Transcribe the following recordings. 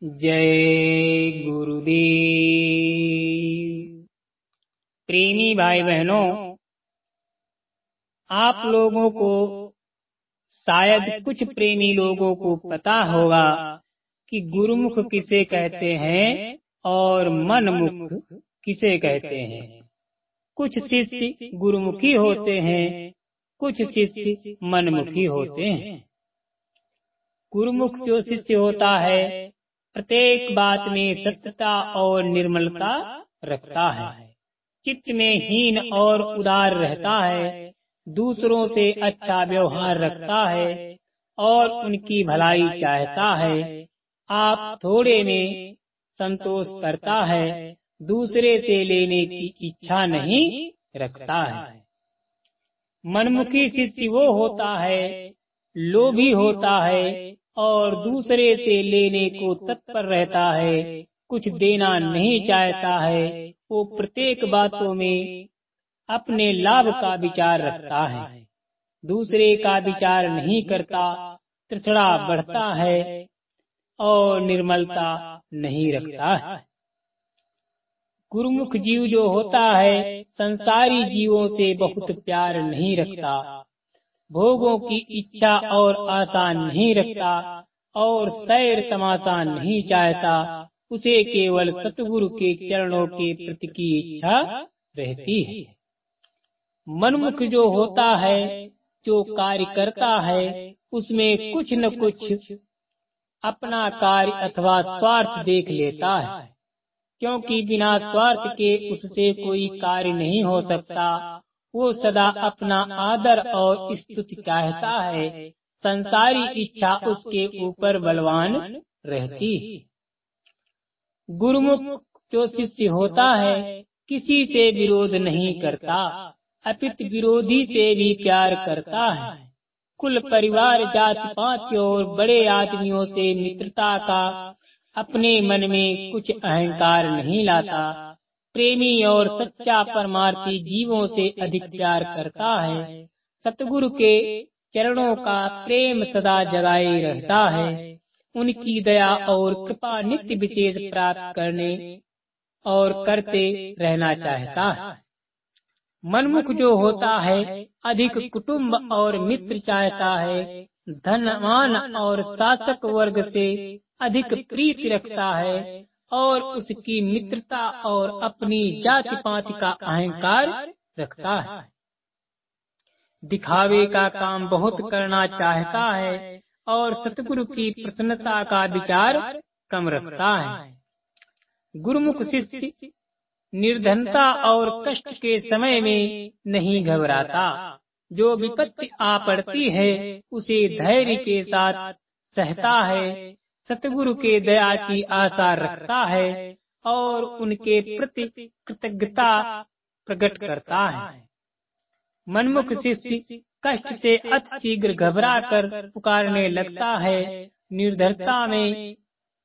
जय गुरुदेव। प्रेमी भाई बहनों, आप लोगों को शायद कुछ प्रेमी लोगों को पता होगा कि गुरुमुख किसे कहते हैं और मनमुख किसे कहते हैं। कुछ शिष्य गुरुमुखी होते हैं, कुछ शिष्य मनमुखी होते हैं। गुरुमुख जो शिष्य होता है प्रत्येक बात में सत्यता और निर्मलता रखता है, चित्त में हीन और उदार रहता है, दूसरों से अच्छा व्यवहार रखता है और उनकी भलाई चाहता है। आप थोड़े में संतोष करता है, दूसरे से लेने की इच्छा नहीं रखता है। मनमुखी शिष्य वो होता है, लोभी होता है और दूसरे से लेने को तत्पर रहता है, कुछ देना नहीं चाहता है। वो प्रत्येक बातों में अपने लाभ का विचार रखता है, दूसरे का विचार नहीं करता, तृष्णा बढ़ता है और निर्मलता नहीं रखता है। गुरुमुख जीव जो होता है संसारी जीवों से बहुत प्यार नहीं रखता, भोगों की इच्छा और आशा नहीं रखता और सैर तमाशा नहीं चाहता। उसे केवल सतगुरु के चरणों के प्रति की इच्छा रहती है। मनमुख जो होता है, जो कार्य करता है, उसमें कुछ न कुछ अपना कार्य अथवा स्वार्थ देख लेता है, क्योंकि बिना स्वार्थ के उससे कोई कार्य नहीं हो सकता। वो सदा अपना आदर और स्तुति चाहता है, संसारी इच्छा उसके ऊपर बलवान रहती है। गुरुमुख जो शिष्य होता है किसी से विरोध नहीं करता, अपितु विरोधी से भी प्यार करता है। कुल परिवार जाति पाति और बड़े आदमियों से मित्रता का अपने मन में कुछ अहंकार नहीं लाता। प्रेमी और सच्चा परमार्थी जीवों से अधिक प्यार करता है। सतगुरु के चरणों का प्रेम सदा जगाए रहता है। उनकी दया और कृपा नित्य विशेष प्राप्त करने और करते रहना चाहता है। मनमुख जो होता है अधिक कुटुंब और मित्र चाहता है, धनवान और शासक वर्ग से अधिक प्रीति रखता है और उसकी मित्रता और अपनी जाति पाति का अहंकार रखता है। दिखावे का काम बहुत करना चाहता है और सतगुरु की प्रसन्नता का विचार कम रखता है। गुरुमुख शिष्य निर्धनता और कष्ट के समय में नहीं घबराता। जो विपत्ति आ पड़ती है उसे धैर्य के साथ सहता है, सतगुरु के दया की आशा रखता है और उनके प्रति कृतज्ञता प्रकट करता है। मनमुख शिष्य कष्ट से अति शीघ्र घबरा कर पुकारने लगता है, निर्धनता में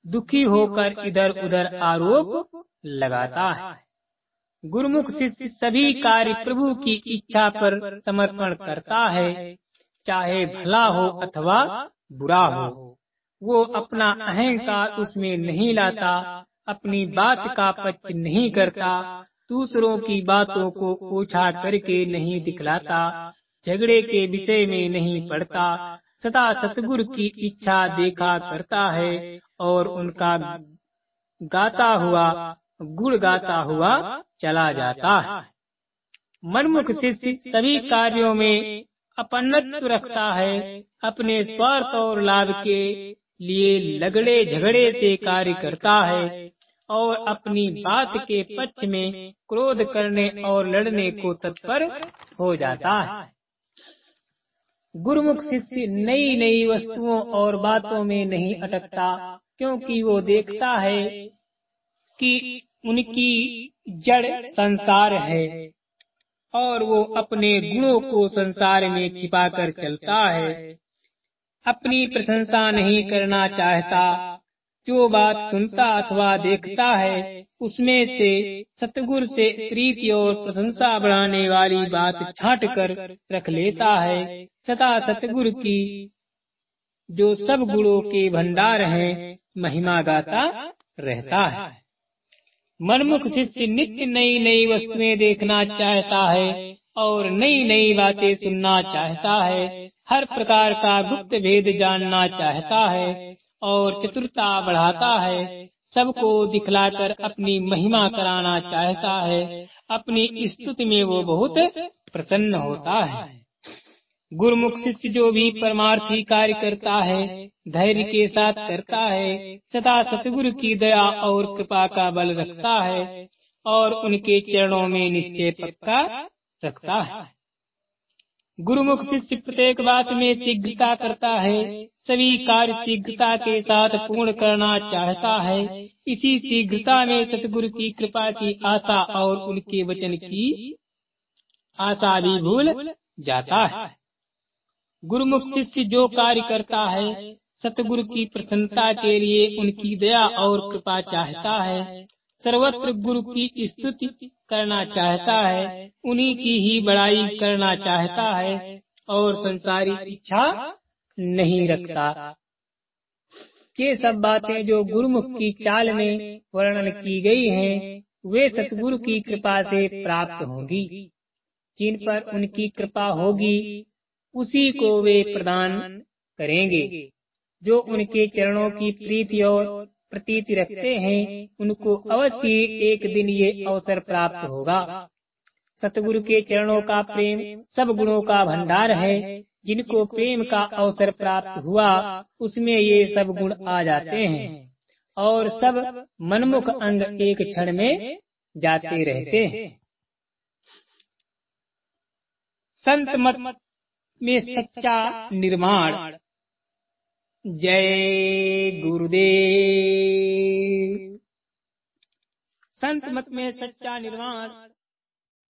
दुखी होकर इधर उधर आरोप लगाता है। गुरुमुख शिष्य सभी कार्य प्रभु की इच्छा पर समर्पण करता है, चाहे भला हो अथवा बुरा हो। वो अपना अहंकार उसमें नहीं लाता, अपनी बात का पक्ष नहीं करता, दूसरों की बातों को ओछा करके नहीं दिखलाता, झगड़े के विषय में नहीं पड़ता, सदा सतगुरु की इच्छा देखा करता है और उनका गाता हुआ गुण गाता हुआ चला जाता है। मनमुख शिष्य सभी कार्यों में अपनत्व रखता है, अपने स्वार्थ और लाभ के लिए लगड़े झगड़े से कार्य करता है और अपनी बात के पक्ष में क्रोध करने और लड़ने को तत्पर हो जाता है। गुरुमुख शिष्य नई नई वस्तुओं और बातों में नहीं अटकता, क्योंकि वो देखता है कि उनकी जड़ संसार है और वो अपने गुणों को संसार में छिपाकर चलता है। अपनी प्रशंसा नहीं करना चाहता। जो बात सुनता अथवा देखता है उसमें से सतगुरु से प्रीति और प्रशंसा बढ़ाने वाली बात छांट कर रख लेता है। सदा सतगुरु की जो सब गुणों के भंडार हैं महिमा गाता रहता है। मनमुख शिष्य नित्य नई नई वस्तुएं देखना चाहता है और नई नई बातें सुनना चाहता है, हर प्रकार का गुप्त भेद जानना चाहता है और चतुरता बढ़ाता है, सबको दिखलाकर अपनी महिमा कराना चाहता है। अपनी स्तुति में वो बहुत प्रसन्न होता है। गुरुमुख शिष्य जो भी परमार्थी कार्य करता है, धैर्य के साथ करता है, सदा सतगुरु की दया और कृपा का बल रखता है और उनके चरणों में निश्चय पक्का रखता है। गुरुमुख शिष्य प्रत्येक बात में शीघ्रता करता है, सभी कार्य शीघ्रता के साथ पूर्ण करना चाहता है। इसी शीघ्रता में सतगुरु की कृपा की आशा और उनके वचन की आशा भी भूल जाता है। गुरुमुख शिष्य जो कार्य करता है, सतगुरु की प्रसन्नता के लिए उनकी दया और कृपा चाहता है, सर्वत्र गुरु की स्तुति करना चाहता है, उन्हीं की ही बड़ाई करना चाहता है और संसारी इच्छा नहीं रखता। ये सब बातें जो गुरुमुख की चाल में वर्णन की गई हैं, वे सतगुरु की कृपा से प्राप्त होंगी। जिन पर उनकी कृपा होगी उसी को वे प्रदान करेंगे। जो उनके चरणों की प्रीति और प्रतीति रखते हैं, उनको अवश्य एक दिन ये अवसर प्राप्त होगा। सतगुरु के चरणों का प्रेम सब गुणों का भंडार है। जिनको प्रेम का अवसर प्राप्त हुआ, उसमें ये सब गुण आ जाते हैं और सब मनमुख अंग एक क्षण में जाते रहते हैं। संत मत में सच्चा निर्माण। जय गुरुदेव। संत मत में सच्चा निर्माण